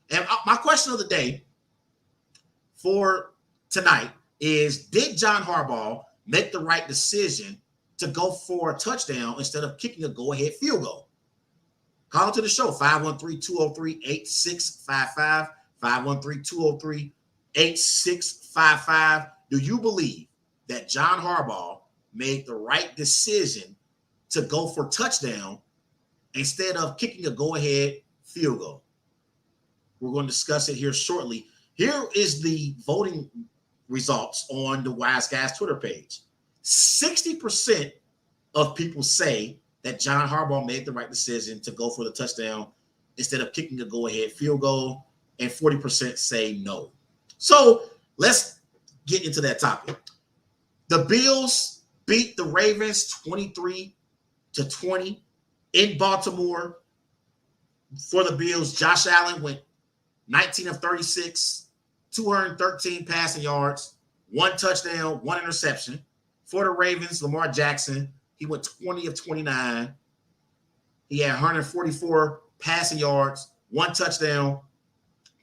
And my question of the day for tonight is, did John Harbaugh make the right decision to go for a touchdown instead of kicking a go-ahead field goal? Call into the show, 513-203-8655, 513-203-8655. Do you believe that John Harbaugh made the right decision to go for touchdown instead of kicking a go-ahead field goal? We're going to discuss it here shortly. Here is the voting results on the Wise Guys Twitter page. 60% of people say that John Harbaugh made the right decision to go for the touchdown instead of kicking a go-ahead field goal, and 40% say no. So let's get into that topic. The Bills beat the Ravens 23-20 in Baltimore. For the Bills, Josh Allen went 19 of 36, 213 passing yards, 1 touchdown, 1 interception. For the Ravens, LamarJackson, he went 20 of 29. He had 144 passing yards, 1 touchdown,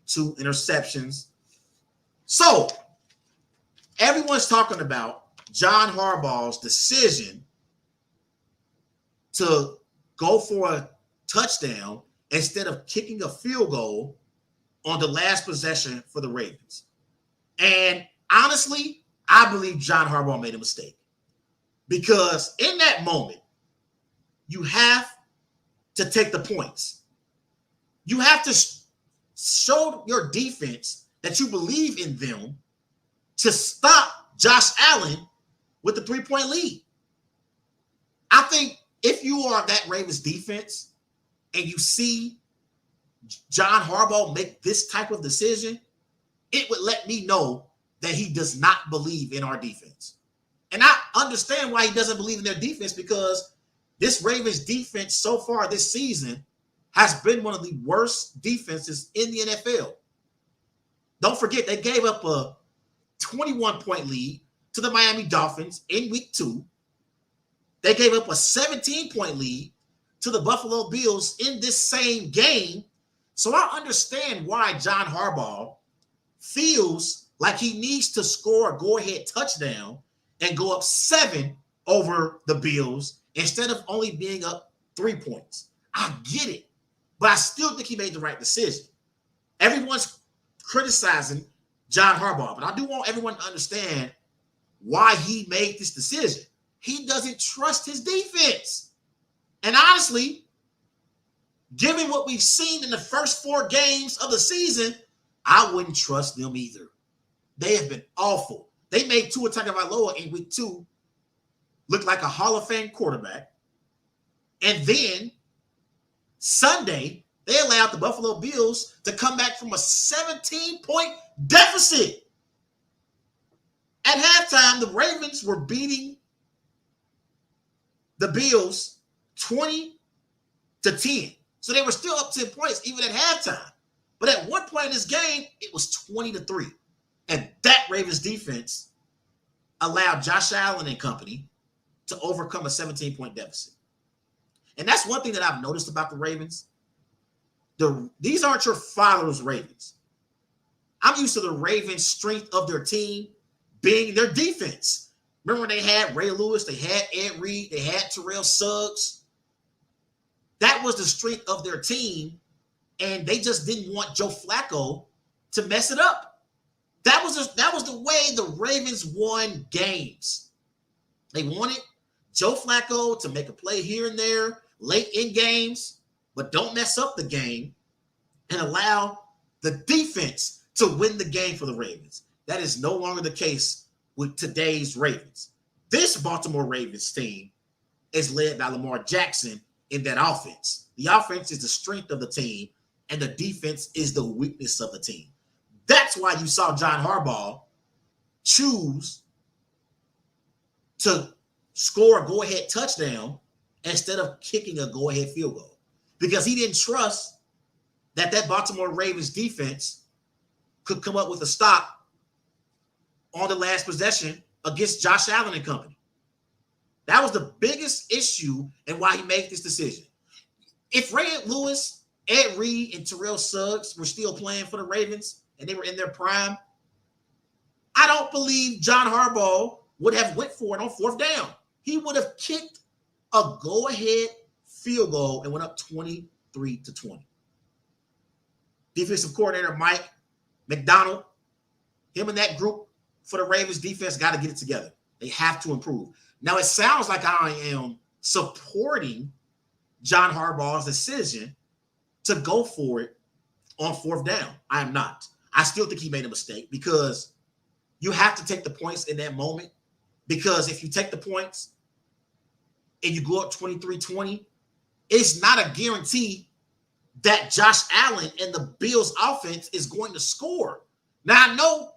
2 interceptions. So everyone's talking about John Harbaugh's decision to go for a touchdown instead of kicking a field goal on the last possession for the Ravens. And honestly, I believe John Harbaugh made a mistake, because in that moment, you have to take the points. You have to show your defense that you believe in them to stop Josh Allen with the 3-point lead. I think if you are that Ravens defense and you see John Harbaugh make this type of decision, it would let me know that he does not believe in our defense. And I understand why he doesn't believe in their defense, because this Ravens defense so far this season has been one of the worst defenses in the NFL. Don't forget, they gave up a 21-point lead to the Miami Dolphins in week 2. They gave up a 17-point lead to the Buffalo Bills in this same game. So I understand why John Harbaugh feels like he needs to score a go-ahead touchdown and go up 7 over the Bills instead of only being up 3 points. I get it, but I still think he made the right decision. Everyone's criticizing John Harbaugh, but I do want everyone to understand why he made this decision. He doesn't trust his defense. And honestly, given what we've seen in the first 4 games of the season, I wouldn't trust them either. They have been awful. They made Tua Tagovailoa in week 2 look like a Hall of Fame quarterback. And then Sunday, they allowed the Buffalo Bills to come back from a 17-point deficit. At halftime, the Ravens were beating the Bills 20-10. So they were still up 10 points even at halftime. But at one point in this game, it was 20-3. And that Ravens defense allowed Josh Allen and company to overcome a 17-point deficit. And that's one thing that I've noticed about the Ravens. These aren't your father's Ravens. I'm used to the Ravens' strength of their team being their defense. Remember when they had Ray Lewis, they had Ed Reed, they had Terrell Suggs. That was the strength of their team, and they just didn't want Joe Flacco to mess it up. That was the way the Ravens won games. They wanted Joe Flacco to make a play here and there late in games, but don't mess up the game and allow the defense to win the game for the Ravens. That is no longer the case with today's Ravens. This Baltimore Ravens team is led by LamarJackson in that offense. The offense is the strength of the team, and the defense is the weakness of the team. That's why you saw John Harbaugh choose to score a go-ahead touchdown instead of kicking a go-ahead field goal, because he didn't trust that Baltimore Ravens defense could come up with a stop on the last possession against Josh Allen and company. That was the biggest issue and why he made this decision. If Ray Lewis Ed Reed and Terrell Suggs were still playing for the Ravens and they were in their prime, I don't believe John Harbaugh would have went for it on 4th down. He would have kicked a go-ahead field goal and went up 23-20. Defensive coordinator Mike McDonald, him and that group for the Ravens defense got to get it together. They have to improve. Now, it sounds like I am supporting John Harbaugh's decision to go for it on 4th down. I am not. I still think he made a mistake because you have to take the points in that moment, because if you take the points and you go up 23-20, it's not a guarantee that Josh Allen and the Bills offense is going to score. Now, I know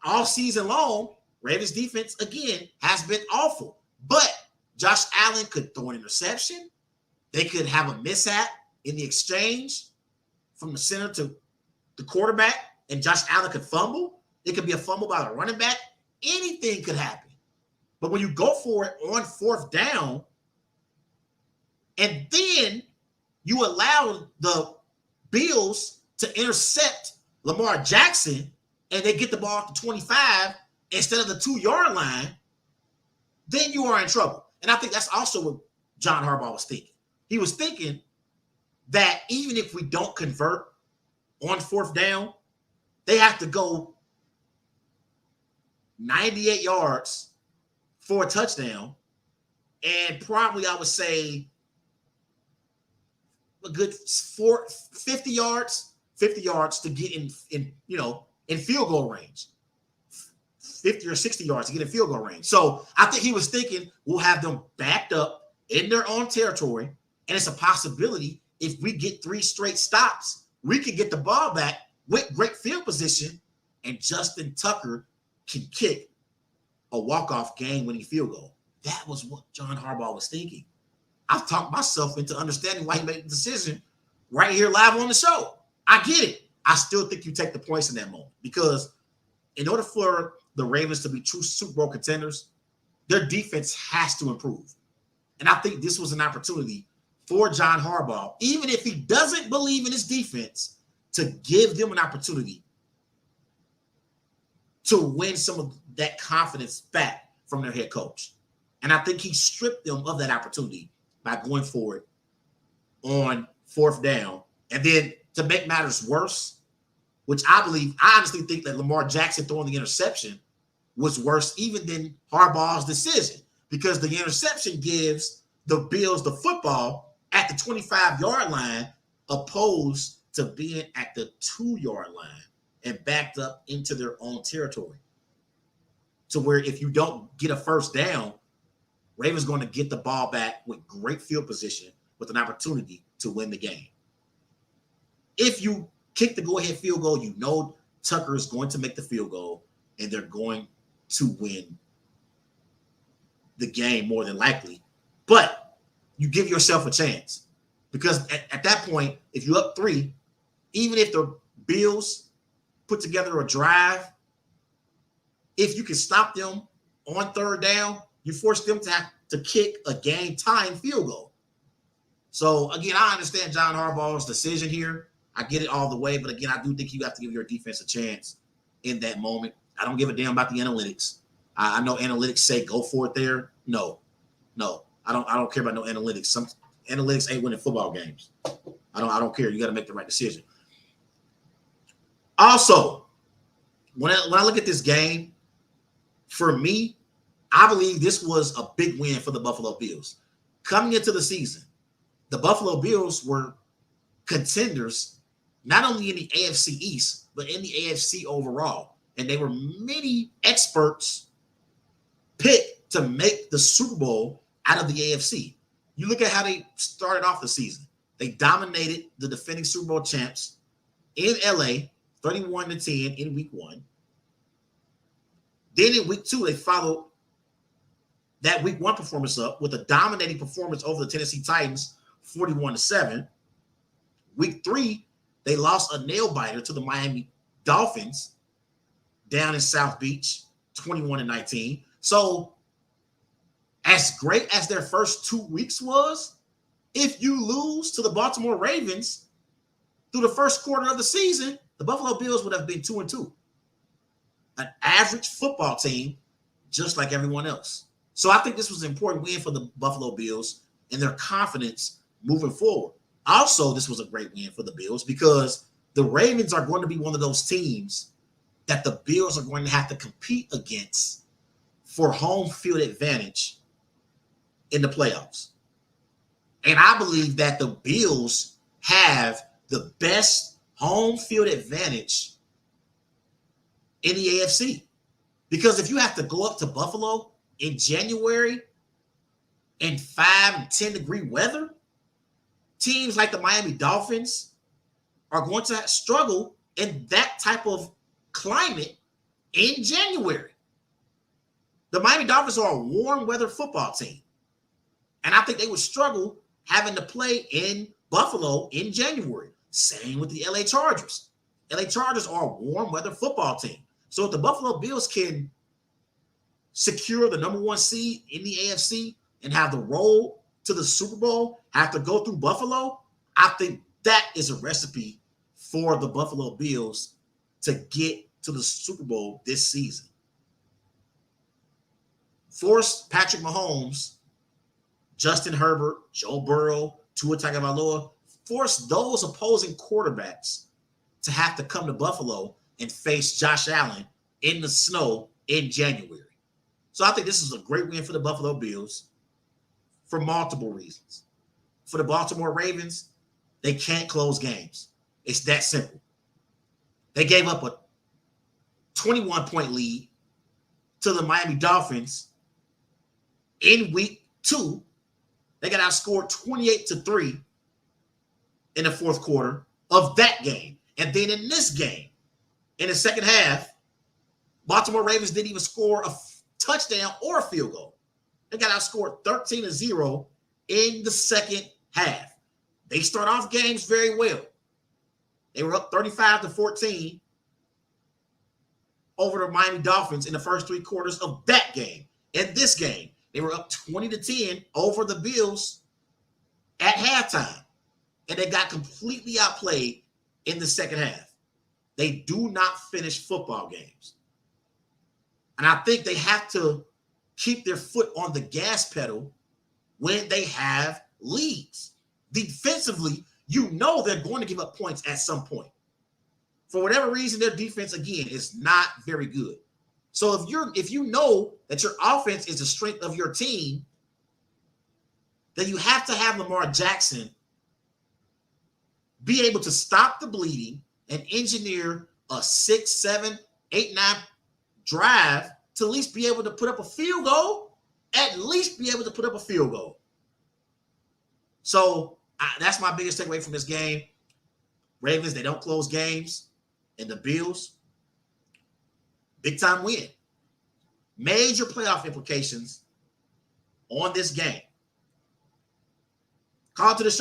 all season long, Ravens defense, again, has been awful, but Josh Allen could throw an interception. They could have a mishap in the exchange from the center to the quarterback, and Josh Allen could fumble. It could be a fumble by the running back. Anything could happen. But when you go for it on 4th down, and then you allow the Bills to intercept LamarJackson, and they get the ball at the 25 instead of the 2-yard line, then you are in trouble. And I think that's also what John Harbaugh was thinking. He was thinking that even if we don't convert on 4th down, they have to go 98 yards for a touchdown, and probably I would say a good 50 yards to get in field goal range. 50 or 60 yards to get in field goal range. So I think he was thinking we'll have them backed up in their own territory, and it's a possibility if we get 3 straight stops, we can get the ball back with great field position, and Justin Tucker can kick a walk-off game-winning field goal. That was what John Harbaugh was thinking. I've talked myself into understanding why he made the decision right here live on the show. I get it. I still think you take the points in that moment, because in order for the Ravens to be true Super Bowl contenders, their defense has to improve. And I think this was an opportunity for John Harbaugh, even if he doesn't believe in his defense, to give them an opportunity to win some of that confidence back from their head coach. And I think he stripped them of that opportunity by going for it on 4th down. And then to make matters worse, which I honestly think that LamarJackson throwing the interception was worse even than Harbaugh's decision, because the interception gives the Bills the football at the 25-yard line opposed to being at the 2-yard line and backed up into their own territory. To where if you don't get a 1st down, Ravens going to get the ball back with great field position with an opportunity to win the game. If you kick the go-ahead field goal, you know Tucker is going to make the field goal, and they're going to win the game more than likely. But you give yourself a chance, because at that point, if you're up 3, even if the Bills put together a drive, if you can stop them on 3rd down, you force them to have to kick a game-tying field goal. So, again, I understand John Harbaugh's decision here. I get it all the way, but again, I do think you have to give your defense a chance in that moment. I don't give a damn about the analytics. I know analytics say go for it there. No, I don't care about no analytics. Some analytics ain't winning football games. I don't care. You got to make the right decision. Also, when I look at this game, for me, I believe this was a big win for the Buffalo Bills. Coming into the season, the Buffalo Bills were contenders not only in the AFC East, but in the AFC overall. And they were many experts picked to make the Super Bowl out of the AFC. You look at how they started off the season. They dominated the defending Super Bowl champs in LA, 31-10 in week 1. Then in week 2, they followed that week 1 performance up with a dominating performance over the Tennessee Titans, 41-7. Week 3, they lost a nail-biter to the Miami Dolphins down in South Beach, 21-19. So as great as their first 2 weeks was, if you lose to the Baltimore Ravens, through the first quarter of the season, the Buffalo Bills would have been 2-2. An average football team, just like everyone else. So I think this was an important win for the Buffalo Bills and their confidence moving forward. Also, this was a great win for the Bills because the Ravens are going to be one of those teams that the Bills are going to have to compete against for home field advantage in the playoffs. And I believe that the Bills have the best home field advantage in the AFC. Because if you have to go up to Buffalo in January in 5 and 10 degree weather, teams like the Miami Dolphins are going to struggle in that type of climate in January. The Miami Dolphins are a warm weather football team. And I think they would struggle having to play in Buffalo in January. Same with the LA Chargers. LA Chargers are a warm weather football team. So if the Buffalo Bills can secure the number 1 seed in the AFC and have the road to the Super Bowl, have to go through Buffalo, I think that is a recipe for the Buffalo Bills to get to the Super Bowl this season. Force Patrick Mahomes, Justin Herbert, Joe Burrow, Tua Tagovailoa, force those opposing quarterbacks to have to come to Buffalo and face Josh Allen in the snow in January. So I think this is a great win for the Buffalo Bills for multiple reasons. For the Baltimore Ravens, they can't close games. It's that simple. They gave up a 21-point lead to the Miami Dolphins in week 2. They got outscored 28-3 in the fourth quarter of that game. And then in this game, in the second half, Baltimore Ravens didn't even score a touchdown or a field goal. They got outscored 13-0 in the second half. They start off games very well. They were up 35-14 over the Miami Dolphins in the first 3 quarters of that game. In this game, they were up 20-10 over the Bills at halftime. And they got completely outplayed in the second half. They do not finish football games. And I think they have to keep their foot on the gas pedal when they have leads. Defensively, you know they're going to give up points at some point. For whatever reason, their defense, again, is not very good. So if you know that your offense is the strength of your team, then you have to have LamarJackson be able to stop the bleeding and engineer a 6, 7, 8, 9 drive to at least be able to put up a field goal. At least be able to put up a field goal. So that's my biggest takeaway from this game. Ravens, they don't close games. And the Bills, big time win. Major playoff implications on this game. Call to the show.